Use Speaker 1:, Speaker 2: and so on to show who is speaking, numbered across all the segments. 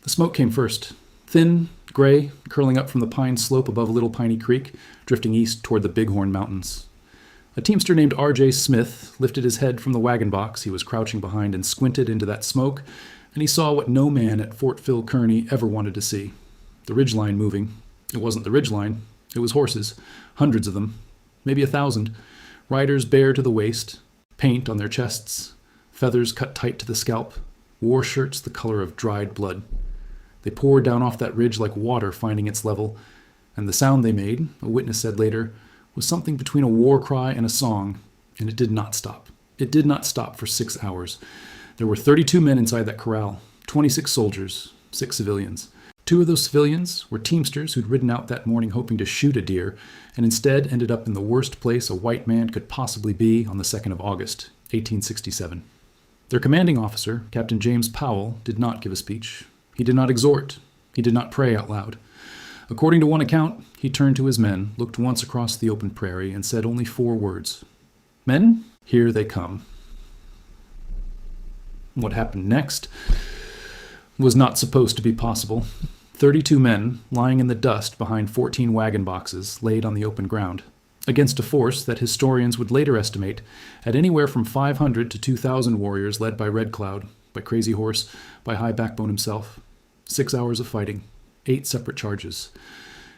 Speaker 1: The smoke came first, thin, gray, curling up from the pine slope above Little Piney Creek, drifting east toward the Bighorn Mountains. A teamster named R.J. Smith lifted his head from the wagon box he was crouching behind and squinted into that smoke, and he saw what no man at Fort Phil Kearny ever wanted to see. The ridgeline moving. It wasn't the ridgeline. It was horses, hundreds of them, maybe 1,000, riders bare to the waist, paint on their chests, feathers cut tight to the scalp, war shirts the color of dried blood. They poured down off that ridge like water finding its level, and the sound they made, a witness said later, was something between a war cry and a song, and it did not stop. It did not stop for 6 hours. There were 32 men inside that corral, 26 soldiers, 6 civilians. 2 of those civilians were teamsters who'd ridden out that morning hoping to shoot a deer, and instead ended up in the worst place a white man could possibly be on the 2nd of August, 1867. Their commanding officer, Captain James Powell, did not give a speech. He did not exhort. He did not pray out loud. According to one account, he turned to his men, looked once across the open prairie, and said only 4 words. "Men, here they come." What happened next was not supposed to be possible. 32 men, lying in the dust behind 14 wagon boxes, laid on the open ground, against a force that historians would later estimate at anywhere from 500 to 2,000 warriors led by Red Cloud, by Crazy Horse, by High Backbone himself. 6 hours of fighting, 8 separate charges.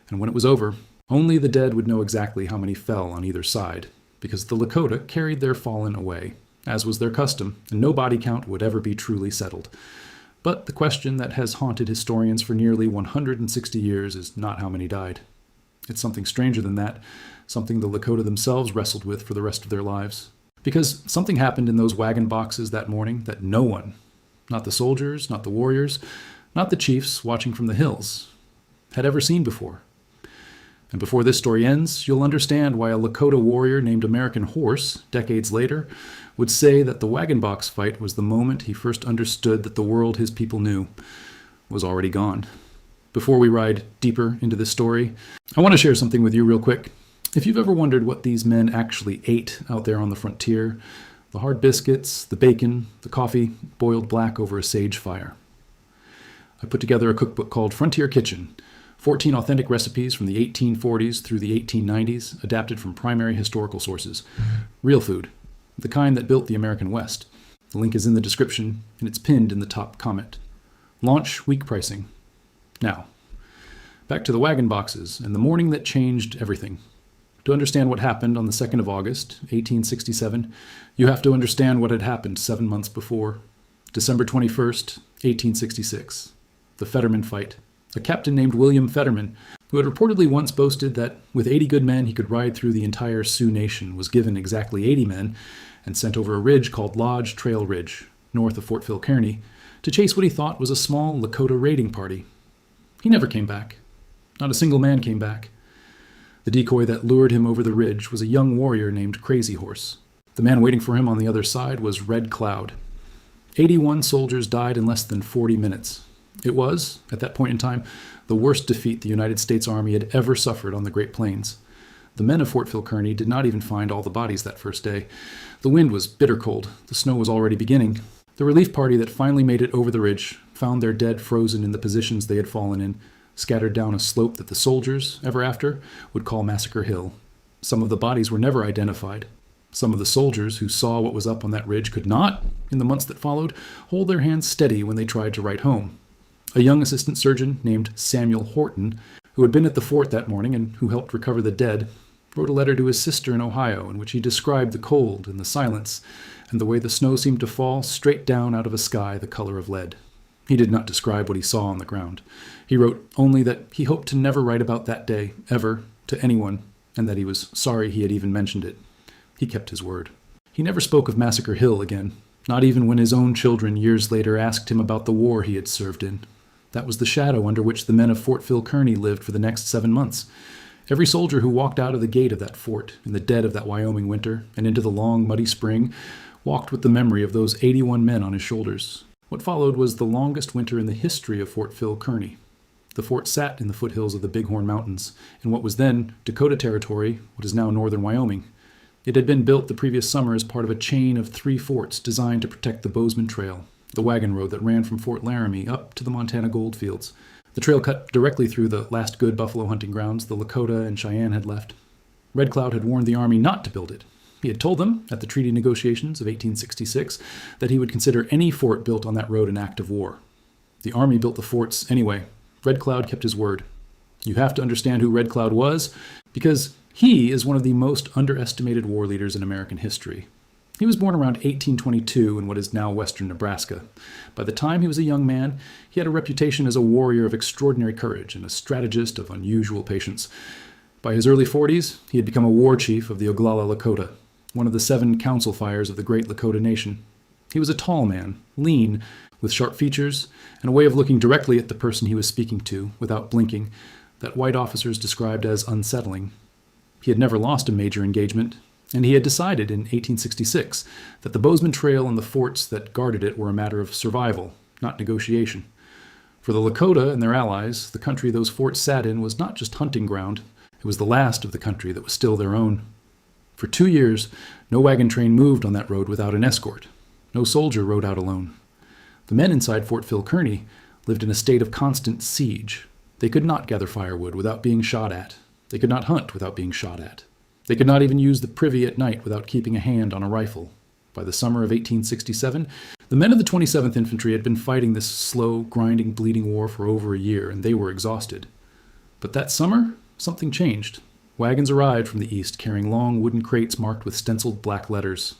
Speaker 1: And when it was over, only the dead would know exactly how many fell on either side, because the Lakota carried their fallen away, as was their custom, and no body count would ever be truly settled. But the question that has haunted historians for nearly 160 years is not how many died. It's something stranger than that, something the Lakota themselves wrestled with for the rest of their lives. Because something happened in those wagon boxes that morning that no one, not the soldiers, not the warriors, not the chiefs watching from the hills, had ever seen before. And before this story ends, you'll understand why a Lakota warrior named American Horse, decades later, would say that the wagon box fight was the moment he first understood that the world his people knew was already gone. Before we ride deeper into this story, I want to share something with you real quick. If you've ever wondered what these men actually ate out there on the frontier, the hard biscuits, the bacon, the coffee boiled black over a sage fire. I put together a cookbook called Frontier Kitchen, 14 authentic recipes from the 1840s through the 1890s, adapted from primary historical sources. Real food, the kind that built the American West. The link is in the description, and it's pinned in the top comment. Launch week pricing. Now, back to the wagon boxes and the morning that changed everything. To understand what happened on the 2nd of August, 1867, you have to understand what had happened 7 months before. December 21st, 1866. The Fetterman fight. A captain named William Fetterman, who had reportedly once boasted that with 80 good men he could ride through the entire Sioux Nation, was given exactly 80 men and sent over a ridge called Lodge Trail Ridge, north of Fort Phil Kearny, to chase what he thought was a small Lakota raiding party. He never came back. Not a single man came back. The decoy that lured him over the ridge was a young warrior named Crazy Horse. The man waiting for him on the other side was Red Cloud. 81 soldiers died in less than 40 minutes. It was, at that point in time, the worst defeat the United States Army had ever suffered on the Great Plains. The men of Fort Phil Kearny did not even find all the bodies that first day. The wind was bitter cold. The snow was already beginning. The relief party that finally made it over the ridge found their dead frozen in the positions they had fallen in, scattered down a slope that the soldiers, ever after, would call Massacre Hill. Some of the bodies were never identified. Some of the soldiers who saw what was up on that ridge could not, in the months that followed, hold their hands steady when they tried to write home. A young assistant surgeon named Samuel Horton, who had been at the fort that morning and who helped recover the dead, wrote a letter to his sister in Ohio in which he described the cold and the silence and the way the snow seemed to fall straight down out of a sky the color of lead. He did not describe what he saw on the ground. He wrote only that he hoped to never write about that day, ever, to anyone, and that he was sorry he had even mentioned it. He kept his word. He never spoke of Massacre Hill again, not even when his own children years later asked him about the war he had served in. That was the shadow under which the men of Fort Phil Kearny lived for the next 7 months. Every soldier who walked out of the gate of that fort in the dead of that Wyoming winter and into the long, muddy spring walked with the memory of those 81 men on his shoulders. What followed was the longest winter in the history of Fort Phil Kearny. The fort sat in the foothills of the Bighorn Mountains, in what was then Dakota Territory, what is now northern Wyoming. It had been built the previous summer as part of a chain of 3 forts designed to protect the Bozeman Trail, the wagon road that ran from Fort Laramie up to the Montana goldfields. The trail cut directly through the last good buffalo hunting grounds the Lakota and Cheyenne had left. Red Cloud had warned the Army not to build it. He had told them, at the treaty negotiations of 1866, that he would consider any fort built on that road an act of war. The Army built the forts anyway. Red Cloud kept his word. You have to understand who Red Cloud was, because he is one of the most underestimated war leaders in American history. He was born around 1822 in what is now western Nebraska. By the time he was a young man, he had a reputation as a warrior of extraordinary courage and a strategist of unusual patience. By his early 40s, he had become a war chief of the Oglala Lakota, one of the 7 council fires of the great Lakota nation. He was a tall man, lean, with sharp features, and a way of looking directly at the person he was speaking to, without blinking, that white officers described as unsettling. He had never lost a major engagement, and he had decided in 1866 that the Bozeman Trail and the forts that guarded it were a matter of survival, not negotiation. For the Lakota and their allies, the country those forts sat in was not just hunting ground, it was the last of the country that was still their own. For 2 years, no wagon train moved on that road without an escort. No soldier rode out alone. The men inside Fort Phil Kearny lived in a state of constant siege. They could not gather firewood without being shot at. They could not hunt without being shot at. They could not even use the privy at night without keeping a hand on a rifle. By the summer of 1867, the men of the 27th Infantry had been fighting this slow, grinding, bleeding war for over a year, and they were exhausted. But that summer, something changed. Wagons arrived from the east carrying long wooden crates marked with stenciled black letters.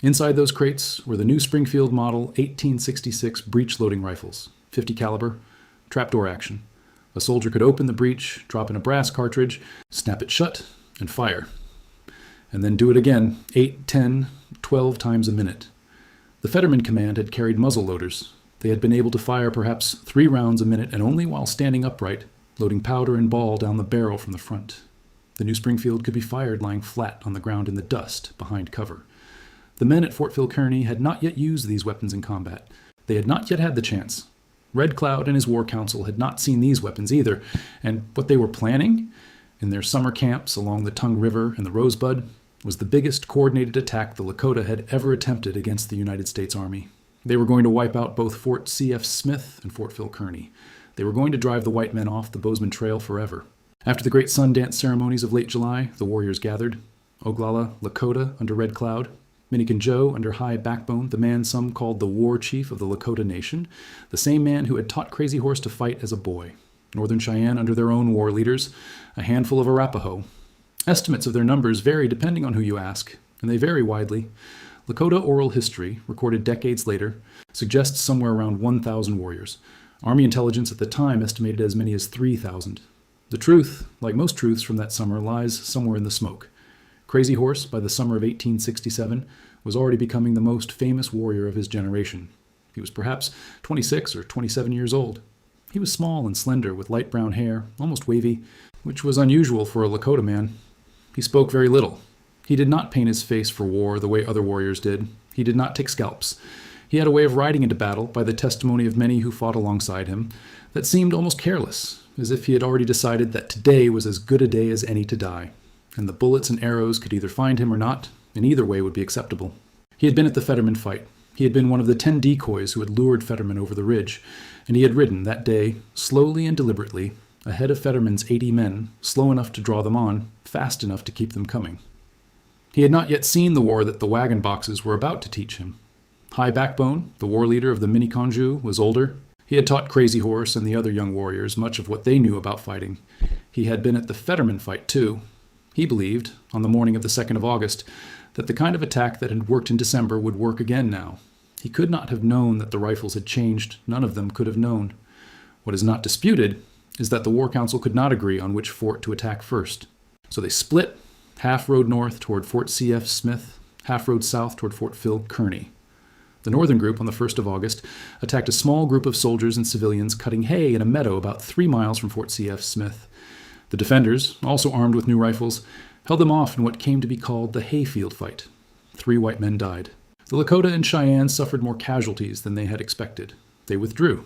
Speaker 1: Inside those crates were the new Springfield model 1866 breech-loading rifles, 50 caliber, trapdoor action. A soldier could open the breech, drop in a brass cartridge, snap it shut, and fire. And then do it again, 8, 10, 12 times a minute. The Fetterman Command had carried muzzle loaders. They had been able to fire perhaps 3 rounds a minute, and only while standing upright, loading powder and ball down the barrel from the front. The new Springfield could be fired lying flat on the ground in the dust, behind cover. The men at Fort Phil Kearny had not yet used these weapons in combat. They had not yet had the chance. Red Cloud and his war council had not seen these weapons either, and what they were planning, in their summer camps along the Tongue River and the Rosebud, was the biggest coordinated attack the Lakota had ever attempted against the United States Army. They were going to wipe out both Fort C.F. Smith and Fort Phil Kearny. They were going to drive the white men off the Bozeman Trail forever. After the great Sundance ceremonies of late July, the warriors gathered. Oglala Lakota under Red Cloud, Minikin Joe under High Backbone, the man some called the war chief of the Lakota Nation, the same man who had taught Crazy Horse to fight as a boy. Northern Cheyenne under their own war leaders, a handful of Arapaho. Estimates of their numbers vary depending on who you ask, and they vary widely. Lakota oral history, recorded decades later, suggests somewhere around 1,000 warriors. Army intelligence at the time estimated as many as 3,000. The truth, like most truths from that summer, lies somewhere in the smoke. Crazy Horse, by the summer of 1867, was already becoming the most famous warrior of his generation. He was perhaps 26 or 27 years old. He was small and slender, with light brown hair, almost wavy, which was unusual for a Lakota man. He spoke very little. He did not paint his face for war the way other warriors did. He did not take scalps. He had a way of riding into battle, by the testimony of many who fought alongside him, that seemed almost careless, as if he had already decided that today was as good a day as any to die, and the bullets and arrows could either find him or not, and either way would be acceptable. He had been at the Fetterman fight. He had been one of the 10 decoys who had lured Fetterman over the ridge, and he had ridden that day, slowly and deliberately, ahead of Fetterman's 80 men, slow enough to draw them on, fast enough to keep them coming. He had not yet seen the war that the wagon boxes were about to teach him. High Backbone, the war leader of the Miniconjou, was older. He had taught Crazy Horse and the other young warriors much of what they knew about fighting. He had been at the Fetterman fight, too. He believed, on the morning of the 2nd of August, that the kind of attack that had worked in December would work again now. He could not have known that the rifles had changed. None of them could have known. What is not disputed is that the War Council could not agree on which fort to attack first. So they split, half rode north toward Fort C.F. Smith, half rode south toward Fort Phil Kearny. The northern group, on the 1st of August, attacked a small group of soldiers and civilians cutting hay in a meadow about 3 miles from Fort C.F. Smith. The defenders, also armed with new rifles, held them off in what came to be called the Hayfield Fight. 3 white men died. The Lakota and Cheyenne suffered more casualties than they had expected. They withdrew.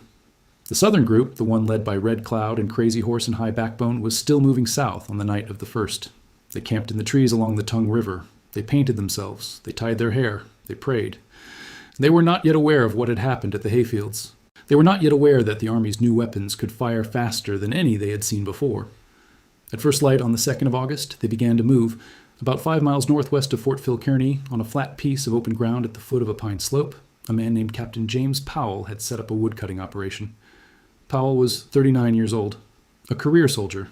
Speaker 1: The southern group, the one led by Red Cloud and Crazy Horse and High Backbone, was still moving south on the night of the 1st. They camped in the trees along the Tongue River. They painted themselves. They tied their hair. They prayed. They were not yet aware of what had happened at the hayfields. They were not yet aware that the Army's new weapons could fire faster than any they had seen before. At first light on the 2nd of August, they began to move. About 5 miles northwest of Fort Phil Kearny, on a flat piece of open ground at the foot of a pine slope, a man named Captain James Powell had set up a woodcutting operation. Powell was 39 years old, a career soldier.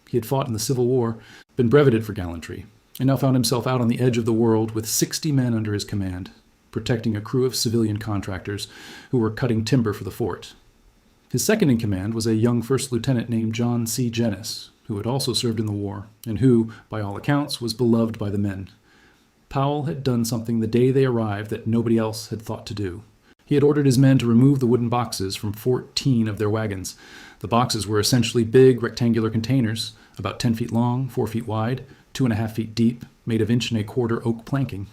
Speaker 1: He had fought in the Civil War, been brevetted for gallantry, and now found himself out on the edge of the world with 60 men under his command, protecting a crew of civilian contractors who were cutting timber for the fort. His second in command was a young first lieutenant named John C. Jenness, who had also served in the war, and who, by all accounts, was beloved by the men. Powell had done something the day they arrived that nobody else had thought to do. He had ordered his men to remove the wooden boxes from 14 of their wagons. The boxes were essentially big rectangular containers, about 10 feet long, 4 feet wide, 2.5 feet deep, made of 1.25-inch oak planking.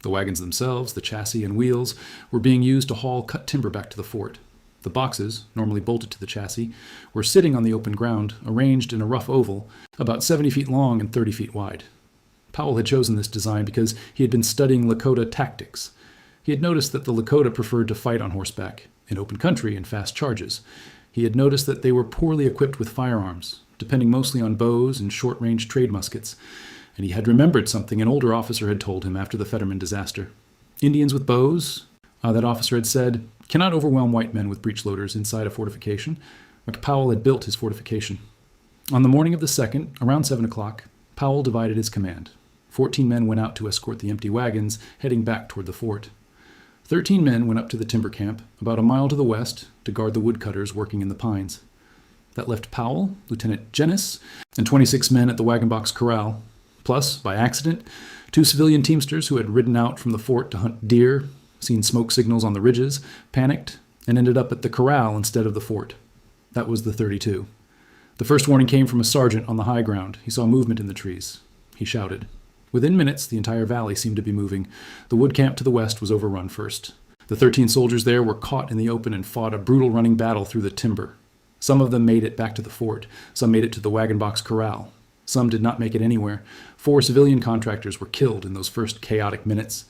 Speaker 1: The wagons themselves, the chassis and wheels, were being used to haul cut timber back to the fort. The boxes, normally bolted to the chassis, were sitting on the open ground, arranged in a rough oval, about 70 feet long and 30 feet wide. Powell had chosen this design because he had been studying Lakota tactics. He had noticed that the Lakota preferred to fight on horseback, in open country and fast charges. He had noticed that they were poorly equipped with firearms, depending mostly on bows and short-range trade muskets, and he had remembered something an older officer had told him after the Fetterman disaster. Indians with bows, that officer had said, cannot overwhelm white men with breech-loaders inside a fortification. Powell had built his fortification. On the morning of the 2nd, around 7 o'clock, Powell divided his command. 14 men went out to escort the empty wagons, heading back toward the fort. 13 men went up to the timber camp, about a mile to the west, to guard the woodcutters working in the pines. That left Powell, Lieutenant Jenness, and 26 men at the Wagon Box Corral, plus, by accident, 2 civilian teamsters who had ridden out from the fort to hunt deer, seen smoke signals on the ridges, panicked, and ended up at the corral instead of the fort. That was the 32. The first warning came from a sergeant on the high ground. He saw movement in the trees. He shouted. Within minutes, the entire valley seemed to be moving. The wood camp to the west was overrun first. The 13 soldiers there were caught in the open and fought a brutal running battle through the timber. Some of them made it back to the fort. Some made it to the Wagon Box Corral. Some did not make it anywhere. 4 civilian contractors were killed in those first chaotic minutes.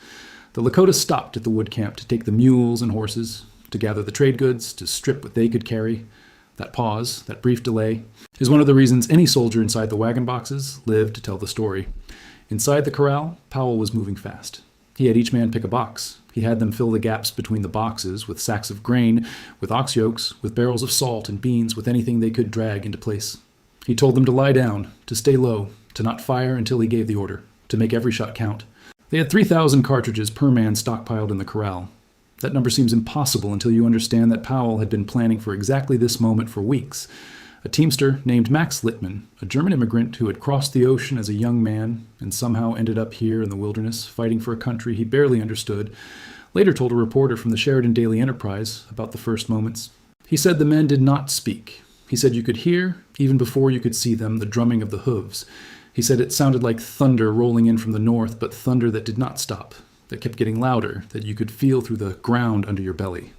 Speaker 1: The Lakota stopped at the wood camp to take the mules and horses, to gather the trade goods, to strip what they could carry. That pause, that brief delay, is one of the reasons any soldier inside the wagon boxes lived to tell the story. Inside the corral, Powell was moving fast. He had each man pick a box. He had them fill the gaps between the boxes with sacks of grain, with ox yokes, with barrels of salt and beans, with anything they could drag into place. He told them to lie down, to stay low, to not fire until he gave the order, to make every shot count. They had 3,000 cartridges per man stockpiled in the corral. That number seems impossible until you understand that Powell had been planning for exactly this moment for weeks. A teamster named Max Littman, a German immigrant who had crossed the ocean as a young man and somehow ended up here in the wilderness fighting for a country he barely understood, later told a reporter from the Sheridan Daily Enterprise about the first moments. He said the men did not speak. He said you could hear, even before you could see them, the drumming of the hooves. He said it sounded like thunder rolling in from the north, but thunder that did not stop, that kept getting louder, that you could feel through the ground under your belly.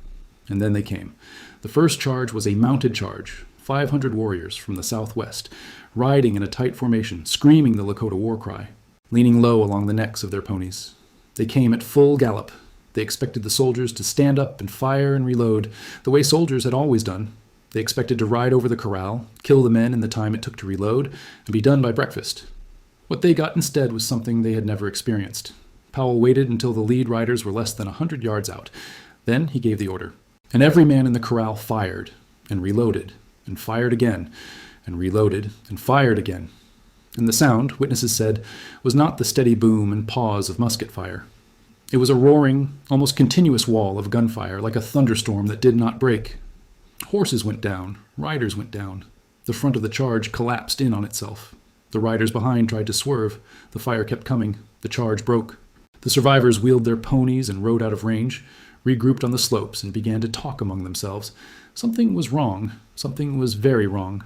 Speaker 1: And then they came. The first charge was a mounted charge, 500 warriors from the southwest, riding in a tight formation, screaming the Lakota war cry, leaning low along the necks of their ponies. They came at full gallop. They expected the soldiers to stand up and fire and reload, the way soldiers had always done. They expected to ride over the corral, kill the men in the time it took to reload, and be done by breakfast. What they got instead was something they had never experienced. Powell waited until the lead riders were less than 100 yards out. Then he gave the order. And every man in the corral fired, and reloaded, and fired again, and reloaded, and fired again. And the sound, witnesses said, was not the steady boom and pause of musket fire. It was a roaring, almost continuous wall of gunfire, like a thunderstorm that did not break. Horses went down, riders went down. The front of the charge collapsed in on itself. The riders behind tried to swerve. The fire kept coming. The charge broke. The survivors wheeled their ponies and rode out of range, regrouped on the slopes, and began to talk among themselves. Something was wrong. Something was very wrong.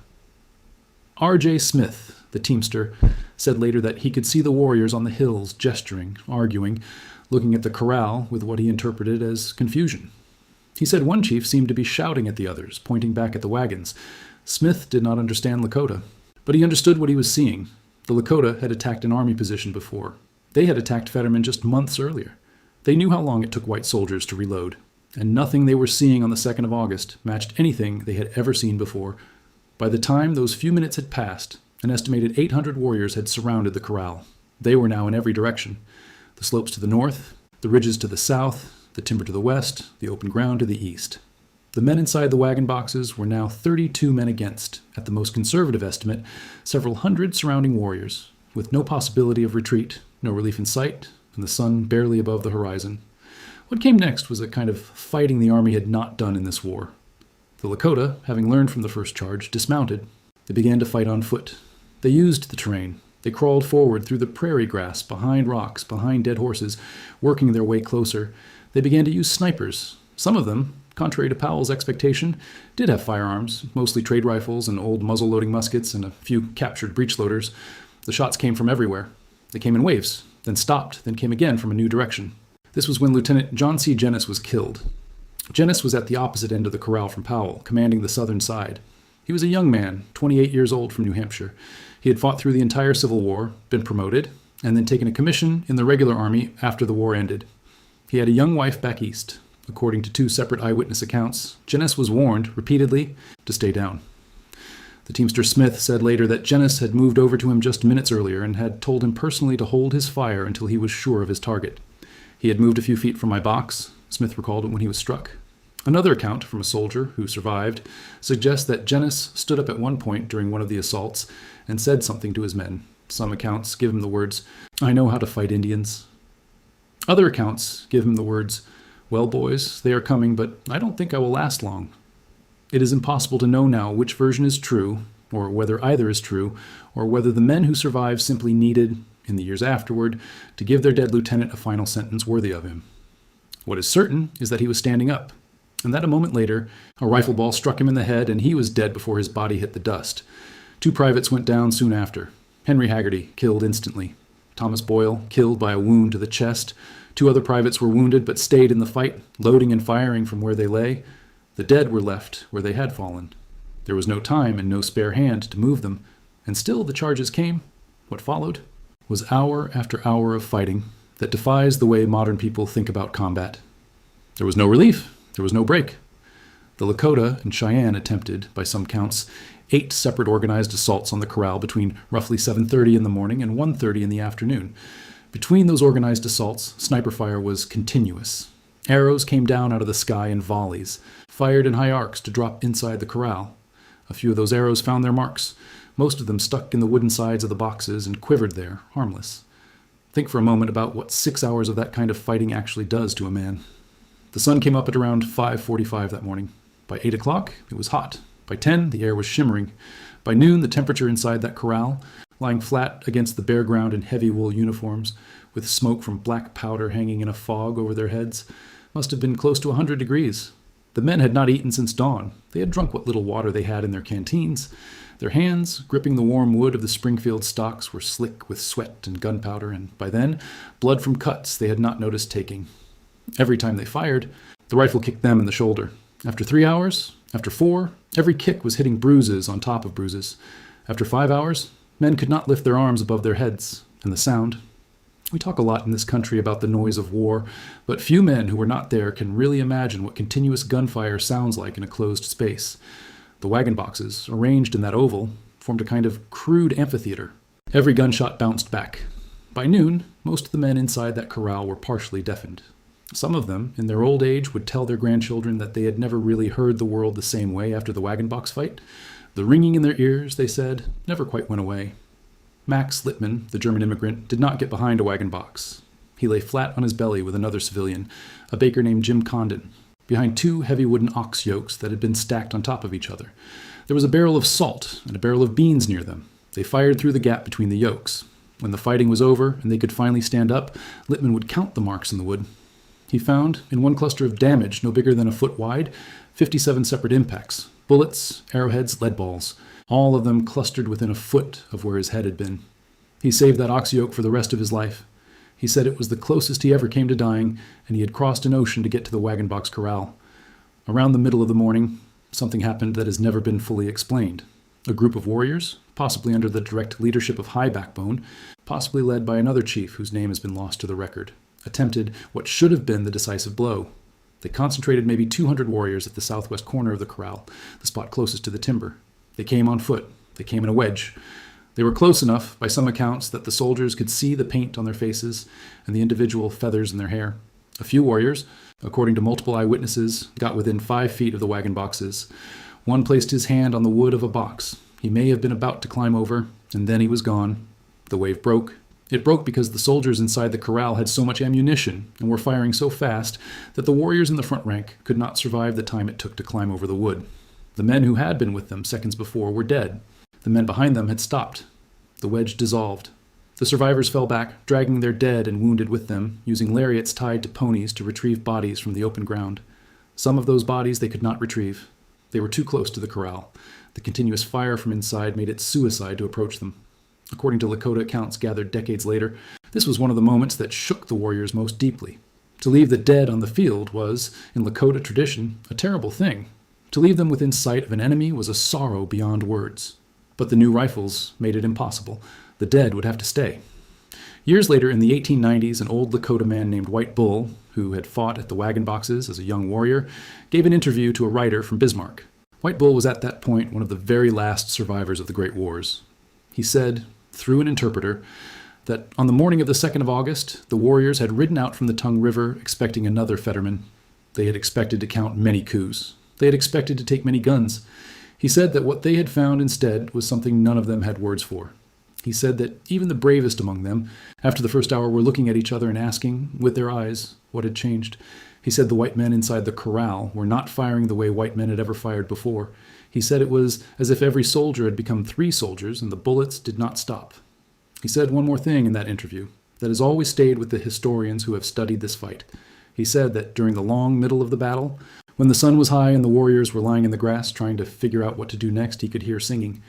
Speaker 1: R.J. Smith, the teamster, said later that he could see the warriors on the hills gesturing, arguing, looking at the corral with what he interpreted as confusion. He said one chief seemed to be shouting at the others, pointing back at the wagons. Smith did not understand Lakota, but he understood what he was seeing. The Lakota had attacked an army position before. They had attacked Fetterman just months earlier. They knew how long it took white soldiers to reload, and nothing they were seeing on the 2nd of August matched anything they had ever seen before. By the time those few minutes had passed, an estimated 800 warriors had surrounded the corral. They were now in every direction. The slopes to the north, the ridges to the south, the timber to the west, the open ground to the east. The men inside the wagon boxes were now 32 men against, at the most conservative estimate, several hundred surrounding warriors, with no possibility of retreat, no relief in sight, and the sun barely above the horizon. What came next was a kind of fighting the army had not done in this war. The Lakota, having learned from the first charge, dismounted. They began to fight on foot. They used the terrain. They crawled forward through the prairie grass, behind rocks, behind dead horses, working their way closer. They began to use snipers. Some of them, contrary to Powell's expectation, did have firearms, mostly trade rifles and old muzzle-loading muskets and a few captured breech-loaders. The shots came from everywhere. They came in waves, then stopped, then came again from a new direction. This was when Lieutenant John C. Jenness was killed. Jenness was at the opposite end of the corral from Powell, commanding the southern side. He was a young man, 28 years old, from New Hampshire. He had fought through the entire Civil War, been promoted, and then taken a commission in the regular army after the war ended. He had a young wife back east. According to 2 separate eyewitness accounts, Jenness was warned, repeatedly, to stay down. The teamster Smith said later that Jenness had moved over to him just minutes earlier and had told him personally to hold his fire until he was sure of his target. He had moved a few feet from my box, Smith recalled it when he was struck. Another account from a soldier who survived suggests that Jenness stood up at one point during one of the assaults and said something to his men. Some accounts give him the words, "I know how to fight Indians." Other accounts give him the words, "Well, boys, they are coming, but I don't think I will last long." It is impossible to know now which version is true, or whether either is true, or whether the men who survived simply needed, in the years afterward, to give their dead lieutenant a final sentence worthy of him. What is certain is that he was standing up, and that a moment later, a rifle ball struck him in the head and he was dead before his body hit the dust. 2 privates went down soon after. Henry Haggerty, killed instantly. Thomas Boyle, killed by a wound to the chest. 2 other privates were wounded but stayed in the fight, loading and firing from where they lay. The dead were left where they had fallen. There was no time and no spare hand to move them, and still the charges came. What followed was hour after hour of fighting that defies the way modern people think about combat. There was no relief. There was no break. The Lakota and Cheyenne attempted, by some counts, 8 separate organized assaults on the corral between roughly 7:30 in the morning and 1:30 in the afternoon. Between those organized assaults, sniper fire was continuous. Arrows came down out of the sky in volleys, fired in high arcs to drop inside the corral. A few of those arrows found their marks. Most of them stuck in the wooden sides of the boxes and quivered there, harmless. Think for a moment about what 6 hours of that kind of fighting actually does to a man. The sun came up at around 5:45 that morning. By 8 o'clock, it was hot. By 10, the air was shimmering. By noon, the temperature inside that corral, lying flat against the bare ground in heavy wool uniforms, with smoke from black powder hanging in a fog over their heads, must have been close to 100 degrees. The men had not eaten since dawn. They had drunk what little water they had in their canteens. Their hands, gripping the warm wood of the Springfield stocks, were slick with sweat and gunpowder, and by then, blood from cuts they had not noticed taking. Every time they fired, the rifle kicked them in the shoulder. After 3 hours, after 4, every kick was hitting bruises on top of bruises. After 5 hours, men could not lift their arms above their heads, and the sound. We talk a lot in this country about the noise of war, but few men who were not there can really imagine what continuous gunfire sounds like in a closed space. The wagon boxes, arranged in that oval, formed a kind of crude amphitheater. Every gunshot bounced back. By noon, most of the men inside that corral were partially deafened. Some of them, in their old age, would tell their grandchildren that they had never really heard the world the same way after the wagon box fight. The ringing in their ears, they said, never quite went away. Max Littman, the German immigrant, did not get behind a wagon box. He lay flat on his belly with another civilian, a baker named Jim Condon, behind 2 heavy wooden ox yokes that had been stacked on top of each other. There was a barrel of salt and a barrel of beans near them. They fired through the gap between the yokes. When the fighting was over and they could finally stand up, Littman would count the marks in the wood. He found, in one cluster of damage no bigger than a foot wide, 57 separate impacts, bullets, arrowheads, lead balls, all of them clustered within a foot of where his head had been. He saved that ox yoke for the rest of his life. He said it was the closest he ever came to dying, and he had crossed an ocean to get to the wagon box corral. Around the middle of the morning, something happened that has never been fully explained. A group of warriors, possibly under the direct leadership of High Backbone, possibly led by another chief whose name has been lost to the record, attempted what should have been the decisive blow. They concentrated maybe 200 warriors at the southwest corner of the corral, the spot closest to the timber. They came on foot. They came in a wedge. They were close enough, by some accounts, that the soldiers could see the paint on their faces and the individual feathers in their hair. A few warriors, according to multiple eyewitnesses, got within 5 feet of the wagon boxes. One placed his hand on the wood of a box. He may have been about to climb over, and then he was gone. The wave broke. It broke because the soldiers inside the corral had so much ammunition and were firing so fast that the warriors in the front rank could not survive the time it took to climb over the wood. The men who had been with them seconds before were dead. The men behind them had stopped. The wedge dissolved. The survivors fell back, dragging their dead and wounded with them, using lariats tied to ponies to retrieve bodies from the open ground. Some of those bodies they could not retrieve. They were too close to the corral. The continuous fire from inside made it suicide to approach them. According to Lakota accounts gathered decades later, this was one of the moments that shook the warriors most deeply. To leave the dead on the field was, in Lakota tradition, a terrible thing. To leave them within sight of an enemy was a sorrow beyond words. But the new rifles made it impossible. The dead would have to stay. Years later, in the 1890s, an old Lakota man named White Bull, who had fought at the wagon boxes as a young warrior, gave an interview to a writer from Bismarck. White Bull was at that point one of the very last survivors of the Great Wars. He said, through an interpreter, that on the morning of the 2nd of August, the warriors had ridden out from the Tongue River expecting another Fetterman. They had expected to count many coups. They had expected to take many guns. He said that what they had found instead was something none of them had words for. He said that even the bravest among them, after the first hour, were looking at each other and asking, with their eyes, what had changed. He said the white men inside the corral were not firing the way white men had ever fired before. He said it was as if every soldier had become 3 soldiers and the bullets did not stop. He said one more thing in that interview that has always stayed with the historians who have studied this fight. He said that during the long middle of the battle, when the sun was high and the warriors were lying in the grass trying to figure out what to do next, he could hear singing.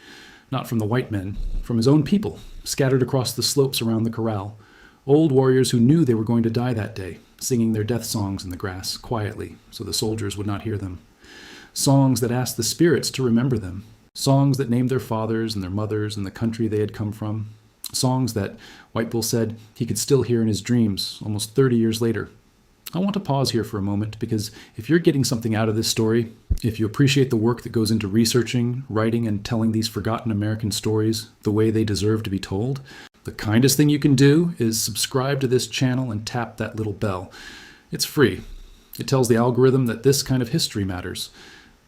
Speaker 1: Not from the white men, from his own people, scattered across the slopes around the corral. Old warriors who knew they were going to die that day, singing their death songs in the grass, quietly, so the soldiers would not hear them. Songs that asked the spirits to remember them. Songs that named their fathers and their mothers and the country they had come from. Songs that, White Bull said, he could still hear in his dreams almost 30 years later. I want to pause here for a moment because if you're getting something out of this story, if you appreciate the work that goes into researching, writing, and telling these forgotten American stories the way they deserve to be told, the kindest thing you can do is subscribe to this channel and tap that little bell. It's free. It tells the algorithm that this kind of history matters,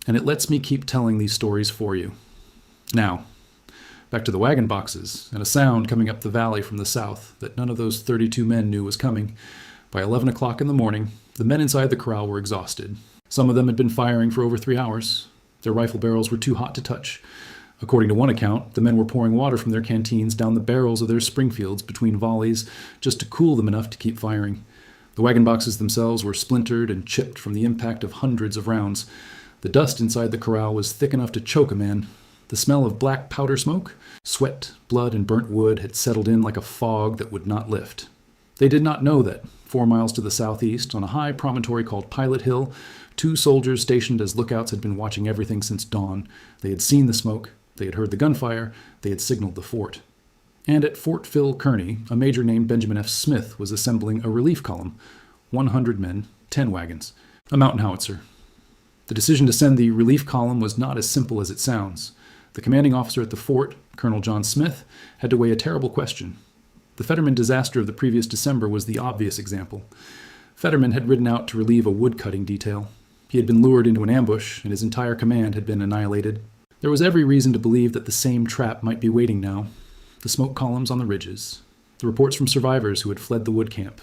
Speaker 1: and it lets me keep telling these stories for you. Now, back to the wagon boxes and a sound coming up the valley from the south that none of those 32 men knew was coming. By 11 o'clock in the morning, the men inside the corral were exhausted. Some of them had been firing for over 3 hours. Their rifle barrels were too hot to touch. According to one account, the men were pouring water from their canteens down the barrels of their Springfields between volleys just to cool them enough to keep firing. The wagon boxes themselves were splintered and chipped from the impact of hundreds of rounds. The dust inside the corral was thick enough to choke a man. The smell of black powder smoke, sweat, blood, and burnt wood had settled in like a fog that would not lift. They did not know that, 4 miles to the southeast, on a high promontory called Pilot Hill, 2 soldiers stationed as lookouts had been watching everything since dawn. They had seen the smoke, they had heard the gunfire, they had signaled the fort. And at Fort Phil Kearny, a major named Benjamin F. Smith was assembling a relief column, 100 men, 10 wagons, a mountain howitzer. The decision to send the relief column was not as simple as it sounds. The commanding officer at the fort, Colonel John Smith, had to weigh a terrible question. The Fetterman disaster of the previous December was the obvious example. Fetterman had ridden out to relieve a wood-cutting detail. He had been lured into an ambush, and his entire command had been annihilated. There was every reason to believe that the same trap might be waiting now. The smoke columns on the ridges. The reports from survivors who had fled the wood camp.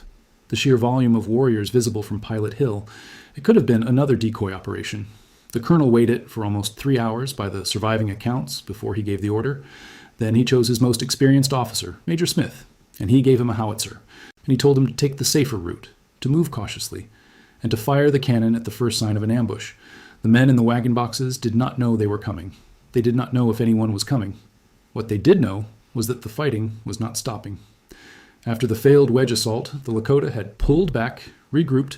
Speaker 1: The sheer volume of warriors visible from Pilot Hill. It could have been another decoy operation. The colonel waited for almost 3 hours by the surviving accounts before he gave the order. Then he chose his most experienced officer, Major Smith, and he gave him a howitzer, and he told him to take the safer route, to move cautiously, and to fire the cannon at the first sign of an ambush. The men in the wagon boxes did not know they were coming. They did not know if anyone was coming. What they did know was that the fighting was not stopping. After the failed wedge assault, the Lakota had pulled back, regrouped,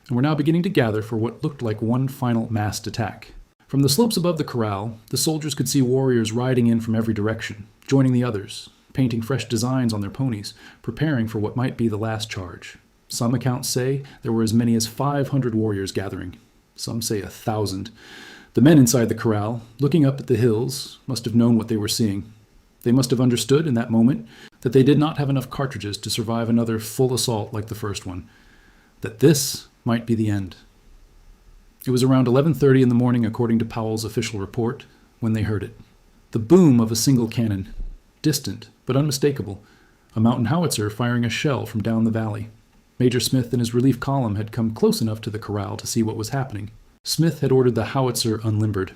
Speaker 1: and were now beginning to gather for what looked like one final massed attack. From the slopes above the corral, the soldiers could see warriors riding in from every direction, joining the others, painting fresh designs on their ponies, preparing for what might be the last charge. Some accounts say there were as many as 500 warriors gathering. Some say 1,000. The men inside the corral, looking up at the hills, must have known what they were seeing. They must have understood in that moment that they did not have enough cartridges to survive another full assault like the first one. That this might be the end. It was around 11:30 in the morning, according to Powell's official report, when they heard it. The boom of a single cannon, distant but unmistakable, a mountain howitzer firing a shell from down the valley. Major Smith and his relief column had come close enough to the corral to see what was happening. Smith had ordered the howitzer unlimbered.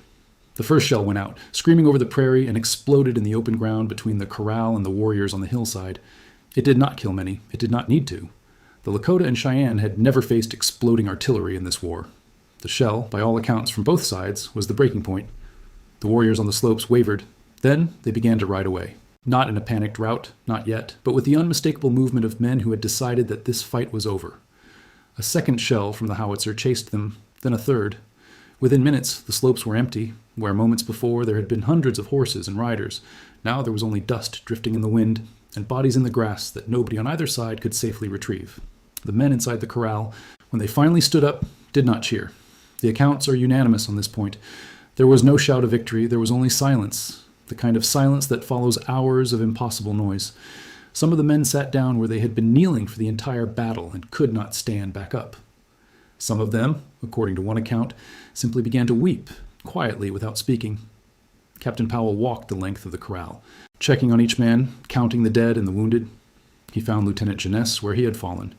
Speaker 1: The first shell went out, screaming over the prairie, and exploded in the open ground between the corral and the warriors on the hillside. It did not kill many. It did not need to. The Lakota and Cheyenne had never faced exploding artillery in this war. The shell, by all accounts from both sides, was the breaking point. The warriors on the slopes wavered. Then they began to ride away. Not in a panicked rout, not yet, but with the unmistakable movement of men who had decided that this fight was over. A second shell from the howitzer chased them, then a third. Within minutes, the slopes were empty, where moments before there had been hundreds of horses and riders. Now there was only dust drifting in the wind, and bodies in the grass that nobody on either side could safely retrieve. The men inside the corral, when they finally stood up, did not cheer. The accounts are unanimous on this point. There was no shout of victory, there was only silence, the kind of silence that follows hours of impossible noise. Some of the men sat down where they had been kneeling for the entire battle and could not stand back up. Some of them, according to one account, simply began to weep, quietly without speaking. Captain Powell walked the length of the corral, checking on each man, counting the dead and the wounded. He found Lieutenant Jenness where he had fallen.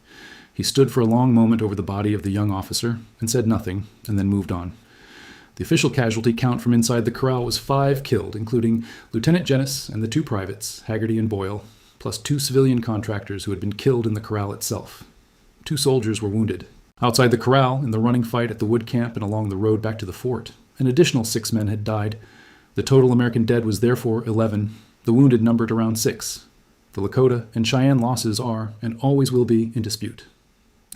Speaker 1: He stood for a long moment over the body of the young officer and said nothing, and then moved on. The official casualty count from inside the corral was 5 killed, including Lieutenant Jenness and the 2 privates, Haggerty and Boyle, plus 2 civilian contractors who had been killed in the corral itself. 2 soldiers were wounded. Outside the corral, in the running fight at the wood camp and along the road back to the fort, an additional 6 men had died. The total American dead was therefore 11. The wounded numbered around 6. The Lakota and Cheyenne losses are, and always will be, in dispute.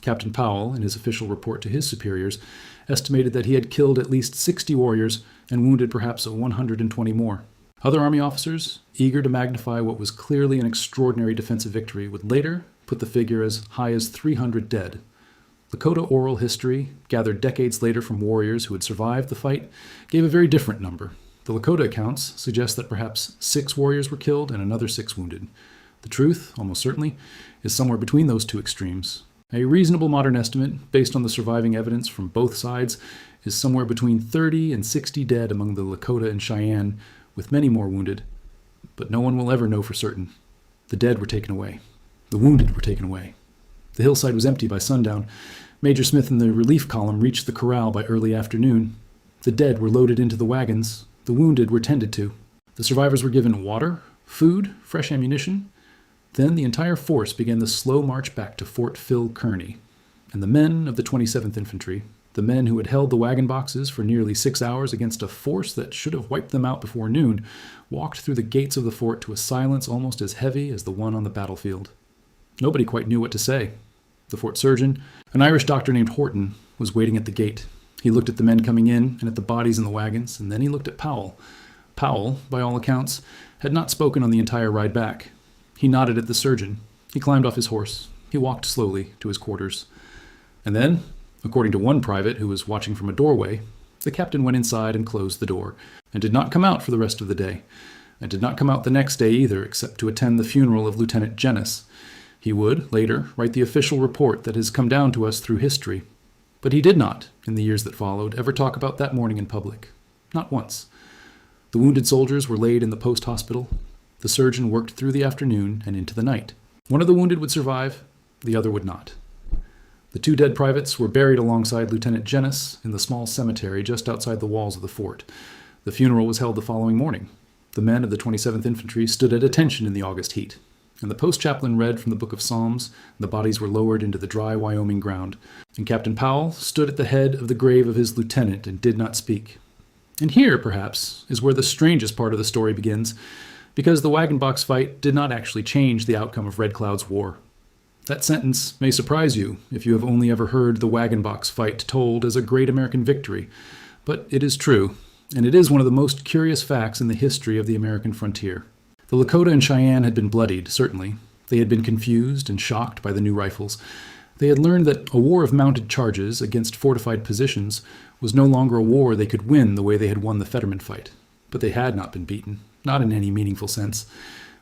Speaker 1: Captain Powell, in his official report to his superiors, estimated that he had killed at least 60 warriors and wounded perhaps 120 more. Other Army officers, eager to magnify what was clearly an extraordinary defensive victory, would later put the figure as high as 300 dead. Lakota oral history, gathered decades later from warriors who had survived the fight, gave a very different number. The Lakota accounts suggest that perhaps 6 warriors were killed and another 6 wounded. The truth, almost certainly, is somewhere between those 2 extremes. A reasonable modern estimate, based on the surviving evidence from both sides, is somewhere between 30 and 60 dead among the Lakota and Cheyenne, with many more wounded. But no one will ever know for certain. The dead were taken away. The wounded were taken away. The hillside was empty by sundown. Major Smith and the relief column reached the corral by early afternoon. The dead were loaded into the wagons. The wounded were tended to. The survivors were given water, food, fresh ammunition. Then the entire force began the slow march back to Fort Phil Kearny, and the men of the 27th Infantry, the men who had held the wagon boxes for nearly 6 hours against a force that should have wiped them out before noon, walked through the gates of the fort to a silence almost as heavy as the one on the battlefield. Nobody quite knew what to say. The fort surgeon, an Irish doctor named Horton, was waiting at the gate. He looked at the men coming in and at the bodies in the wagons, and then he looked at Powell. Powell, by all accounts, had not spoken on the entire ride back. He nodded at the surgeon. He climbed off his horse. He walked slowly to his quarters. And then, according to one private who was watching from a doorway, the captain went inside and closed the door, and did not come out for the rest of the day, and did not come out the next day either, except to attend the funeral of Lieutenant Jenness. He would, later, write the official report that has come down to us through history. But he did not, in the years that followed, ever talk about that morning in public. Not once. The wounded soldiers were laid in the post hospital. The surgeon worked through the afternoon and into the night. One of the wounded would survive, the other would not. The 2 dead privates were buried alongside Lieutenant Jenness in the small cemetery just outside the walls of the fort. The funeral was held the following morning. The men of the 27th Infantry stood at attention in the August heat, and the post-chaplain read from the Book of Psalms. The bodies were lowered into the dry Wyoming ground, and Captain Powell stood at the head of the grave of his lieutenant and did not speak. And here, perhaps, is where the strangest part of the story begins, because the Wagon Box Fight did not actually change the outcome of Red Cloud's war. That sentence may surprise you if you have only ever heard the Wagon Box Fight told as a great American victory, but it is true, and it is one of the most curious facts in the history of the American frontier. The Lakota and Cheyenne had been bloodied, certainly. They had been confused and shocked by the new rifles, They had learned that a war of mounted charges against fortified positions was no longer a war they could win the way they had won the Fetterman fight. But they had not been beaten, not in any meaningful sense.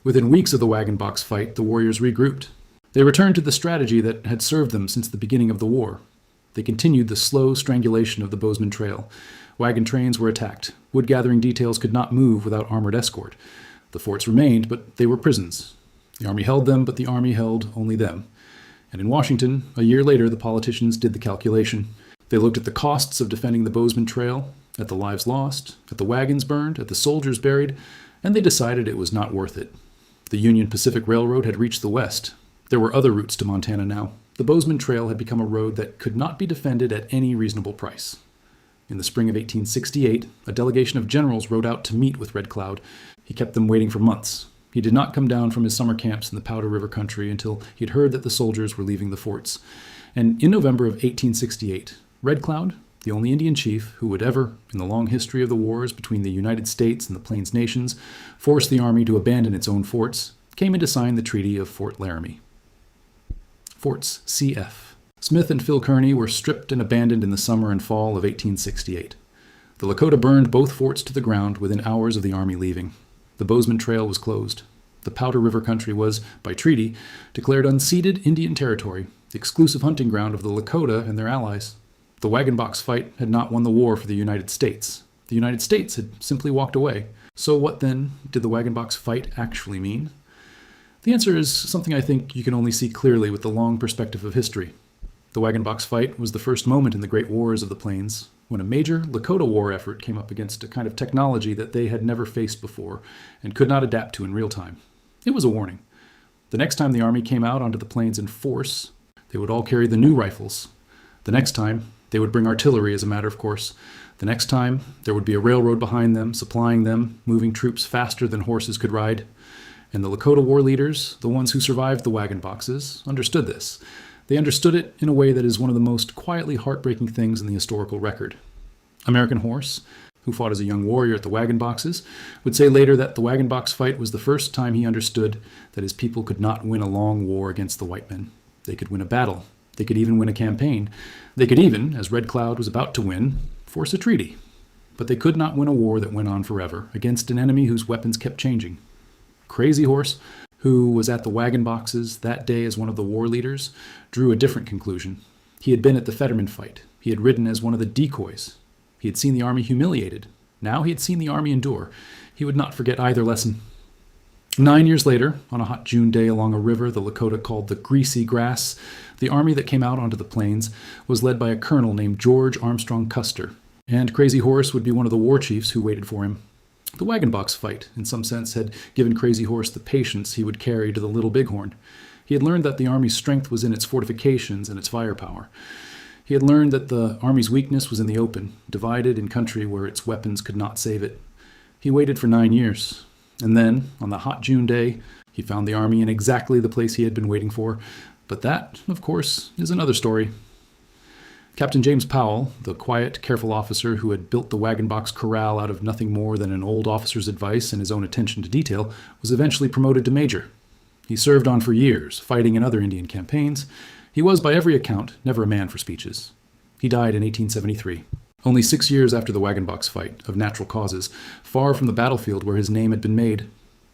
Speaker 1: Within weeks of the Wagon Box Fight, the warriors regrouped. They returned to the strategy that had served them since the beginning of the war. They continued the slow strangulation of the Bozeman Trail. Wagon trains were attacked. Wood-gathering details could not move without armored escort. The forts remained, but they were prisons. The Army held them, but the Army held only them. And in Washington, a year later, the politicians did the calculation. They looked at the costs of defending the Bozeman Trail, at the lives lost, at the wagons burned, at the soldiers buried, and they decided it was not worth it. The Union Pacific Railroad had reached the west. There were other routes to Montana now. The Bozeman Trail had become a road that could not be defended at any reasonable price. In the spring of 1868, a delegation of generals rode out to meet with Red Cloud. He kept them waiting for months. He did not come down from his summer camps in the Powder River country until he had heard that the soldiers were leaving the forts. And in November of 1868, Red Cloud, the only Indian chief who would ever, in the long history of the wars between the United States and the Plains nations, force the Army to abandon its own forts, came in to sign the Treaty of Fort Laramie. Forts CF. Smith and Phil Kearny were stripped and abandoned in the summer and fall of 1868. The Lakota burned both forts to the ground within hours of the Army leaving. The Bozeman Trail was closed. The Powder River country was, by treaty, declared unceded Indian territory, the exclusive hunting ground of the Lakota and their allies. The Wagon Box Fight had not won the war for the United States. The United States had simply walked away. So what, then, did the Wagon Box Fight actually mean? The answer is something I think you can only see clearly with the long perspective of history. The Wagon Box Fight was the first moment in the Great Wars of the Plains, when a major Lakota war effort came up against a kind of technology that they had never faced before and could not adapt to in real time. It was a warning. The next time the Army came out onto the plains in force, they would all carry the new rifles. The next time, they would bring artillery as a matter of course. The next time, there would be a railroad behind them, supplying them, moving troops faster than horses could ride. And the Lakota war leaders, the ones who survived the wagon boxes, understood this. They understood it in a way that is one of the most quietly heartbreaking things in the historical record. American Horse, who fought as a young warrior at the wagon boxes, would say later that the Wagon Box Fight was the first time he understood that his people could not win a long war against the white men. They could win a battle. They could even win a campaign. They could even, as Red Cloud was about to win, force a treaty. But they could not win a war that went on forever against an enemy whose weapons kept changing. Crazy Horse, who was at the wagon boxes that day as one of the war leaders, drew a different conclusion. He had been at the Fetterman fight. He had ridden as one of the decoys. He had seen the Army humiliated. Now he had seen the Army endure. He would not forget either lesson. 9 years later, on a hot June day along a river the Lakota called the Greasy Grass, the army that came out onto the plains was led by a colonel named George Armstrong Custer, and Crazy Horse would be one of the war chiefs who waited for him. The Wagon Box Fight, in some sense, had given Crazy Horse the patience he would carry to the Little Bighorn. He had learned that the Army's strength was in its fortifications and its firepower. He had learned that the Army's weakness was in the open, divided in country where its weapons could not save it. He waited for 9 years, and then, on the hot June day, he found the Army in exactly the place he had been waiting for. But that, of course, is another story. Captain James Powell, the quiet, careful officer who had built the wagon box corral out of nothing more than an old officer's advice and his own attention to detail, was eventually promoted to major. He served on for years, fighting in other Indian campaigns. He was, by every account, never a man for speeches. He died in 1873, only 6 years after the Wagon Box Fight, of natural causes, far from the battlefield where his name had been made.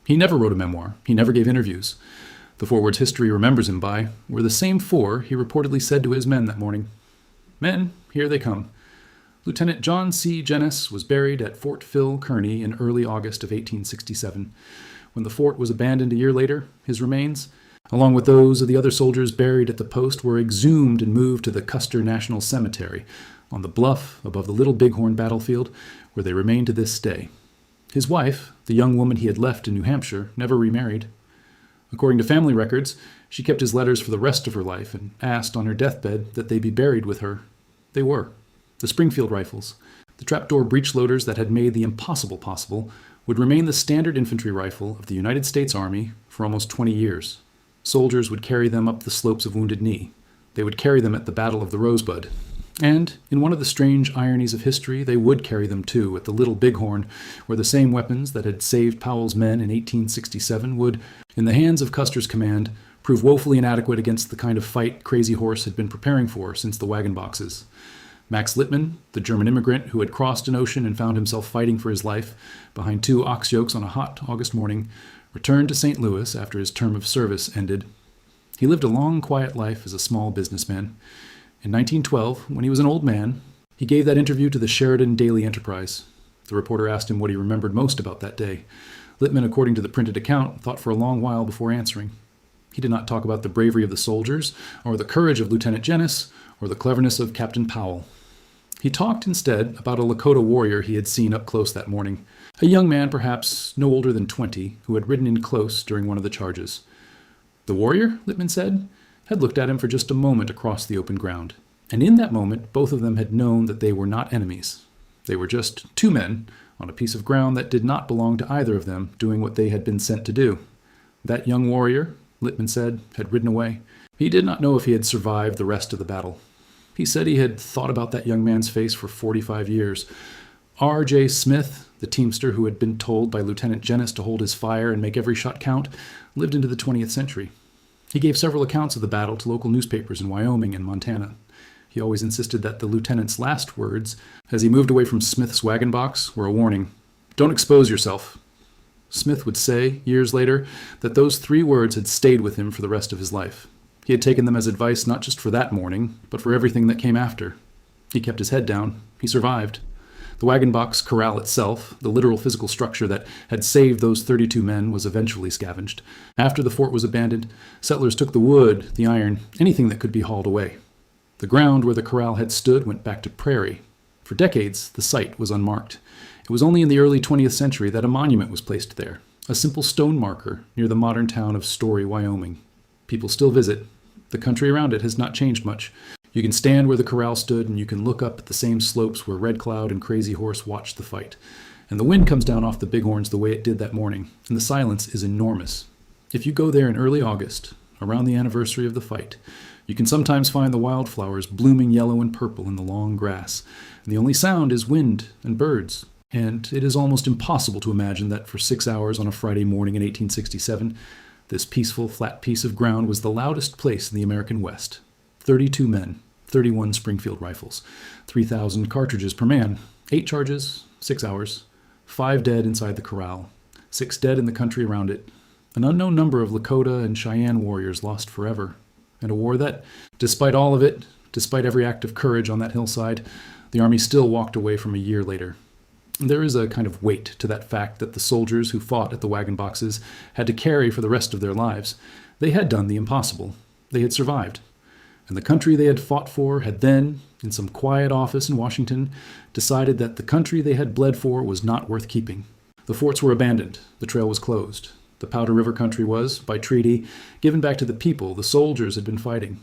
Speaker 1: He never wrote a memoir. He never gave interviews. The 4 words history remembers him by were the same 4 he reportedly said to his men that morning. "Men, here they come." Lieutenant John C. Jenness was buried at Fort Phil Kearny in early August of 1867. When the fort was abandoned a year later, his remains, along with those of the other soldiers buried at the post, were exhumed and moved to the Custer National Cemetery on the bluff above the Little Bighorn battlefield, where they remain to this day. His wife, the young woman he had left in New Hampshire, never remarried. According to family records, she kept his letters for the rest of her life and asked on her deathbed that they be buried with her. They were. The Springfield rifles, the trapdoor breech loaders that had made the impossible possible, would remain the standard infantry rifle of the United States Army for almost 20 years. Soldiers would carry them up the slopes of Wounded Knee. They would carry them at the Battle of the Rosebud. And, in one of the strange ironies of history, they would carry them too at the Little Bighorn, where the same weapons that had saved Powell's men in 1867 would, in the hands of Custer's command, prove woefully inadequate against the kind of fight Crazy Horse had been preparing for since the wagon boxes. Max Littman, the German immigrant who had crossed an ocean and found himself fighting for his life behind 2 ox yokes on a hot August morning, returned to St. Louis after his term of service ended. He lived a long, quiet life as a small businessman. In 1912, when he was an old man, he gave that interview to the Sheridan Daily Enterprise. The reporter asked him what he remembered most about that day. Littman, according to the printed account, thought for a long while before answering. He did not talk about the bravery of the soldiers, or the courage of Lieutenant Jenness, or the cleverness of Captain Powell. He talked instead about a Lakota warrior he had seen up close that morning, a young man perhaps no older than 20, who had ridden in close during one of the charges. The warrior, Littman said, had looked at him for just a moment across the open ground, and in that moment both of them had known that they were not enemies. They were just 2 men on a piece of ground that did not belong to either of them, doing what they had been sent to do. That young warrior, Littman said, had ridden away. He did not know if he had survived the rest of the battle. He said he had thought about that young man's face for 45 years. R.J. Smith, the teamster who had been told by Lieutenant Jenness to hold his fire and make every shot count, lived into the 20th century. He gave several accounts of the battle to local newspapers in Wyoming and Montana. He always insisted that the lieutenant's last words, as he moved away from Smith's wagon box, were a warning. "Don't expose yourself." Smith would say, years later, that those 3 words had stayed with him for the rest of his life. He had taken them as advice not just for that morning, but for everything that came after. He kept his head down. He survived. The wagon box corral itself, the literal physical structure that had saved those 32 men, was eventually scavenged. After the fort was abandoned, settlers took the wood, the iron, anything that could be hauled away. The ground where the corral had stood went back to prairie. For decades, the site was unmarked. It was only in the early 20th century that a monument was placed there, a simple stone marker near the modern town of Story, Wyoming. People still visit. The country around it has not changed much. You can stand where the corral stood, and you can look up at the same slopes where Red Cloud and Crazy Horse watched the fight. And the wind comes down off the bighorns the way it did that morning, and the silence is enormous. If you go there in early August, around the anniversary of the fight, you can sometimes find the wildflowers blooming yellow and purple in the long grass, and the only sound is wind and birds. And it is almost impossible to imagine that for 6 hours on a Friday morning in 1867, this peaceful, flat piece of ground was the loudest place in the American West. 32 men, 31 Springfield rifles, 3,000 cartridges per man, 8 charges, 6 hours, 5 dead inside the corral, 6 dead in the country around it, an unknown number of Lakota and Cheyenne warriors lost forever, and a war that, despite all of it, despite every act of courage on that hillside, the Army still walked away from a year later. There is a kind of weight to that fact that the soldiers who fought at the wagon boxes had to carry for the rest of their lives. They had done the impossible. They had survived. And the country they had fought for had then, in some quiet office in Washington, decided that the country they had bled for was not worth keeping. The forts were abandoned. The trail was closed. The Powder River country was, by treaty, given back to the people the soldiers had been fighting.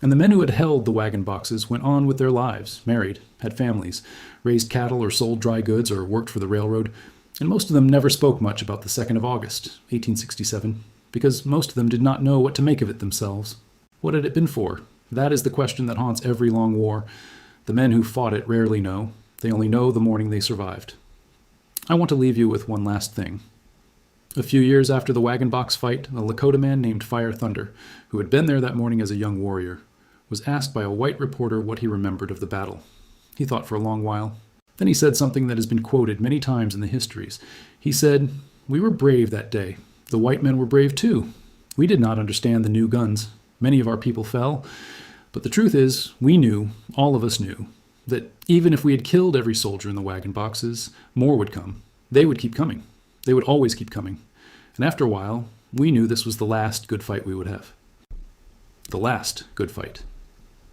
Speaker 1: And the men who had held the wagon boxes went on with their lives, married, had families, raised cattle or sold dry goods or worked for the railroad, and most of them never spoke much about the 2nd of August, 1867, because most of them did not know what to make of it themselves. What had it been for? That is the question that haunts every long war. The men who fought it rarely know. They only know the morning they survived. I want to leave you with one last thing. A few years after the Wagon Box Fight, a Lakota man named Fire Thunder, who had been there that morning as a young warrior, was asked by a white reporter what he remembered of the battle. He thought for a long while. Then he said something that has been quoted many times in the histories. He said, "We were brave that day. The white men were brave too. We did not understand the new guns. Many of our people fell. But the truth is, we knew, all of us knew, that even if we had killed every soldier in the wagon boxes, more would come. They would keep coming. They would always keep coming. And after a while, we knew this was the last good fight we would have." The last good fight.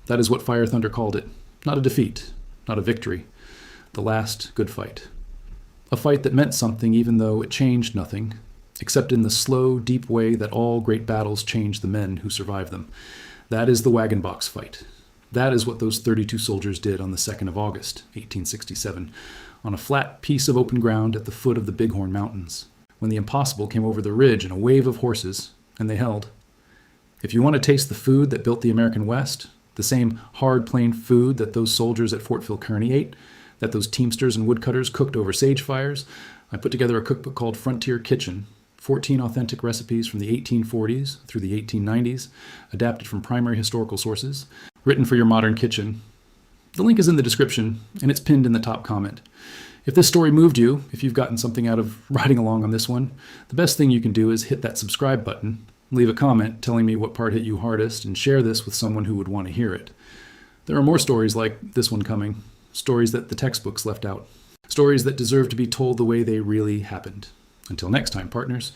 Speaker 1: That is what Fire Thunder called it. Not a defeat, not a victory. The last good fight. A fight that meant something even though it changed nothing, except in the slow, deep way that all great battles change the men who survive them. That is the Wagon Box Fight. That is what those 32 soldiers did on the 2nd of August, 1867, on a flat piece of open ground at the foot of the Bighorn Mountains, when the impossible came over the ridge in a wave of horses, and they held. If you want to taste the food that built the American West, the same hard, plain food that those soldiers at Fort Phil Kearny ate, that those teamsters and woodcutters cooked over sage fires, I put together a cookbook called Frontier Kitchen, 14 authentic recipes from the 1840s through the 1890s, adapted from primary historical sources, written for your modern kitchen. The link is in the description, and it's pinned in the top comment. If this story moved you, if you've gotten something out of riding along on this one, the best thing you can do is hit that subscribe button, leave a comment telling me what part hit you hardest, and share this with someone who would want to hear it. There are more stories like this one coming, stories that the textbooks left out, stories that deserve to be told the way they really happened. Until next time, partners.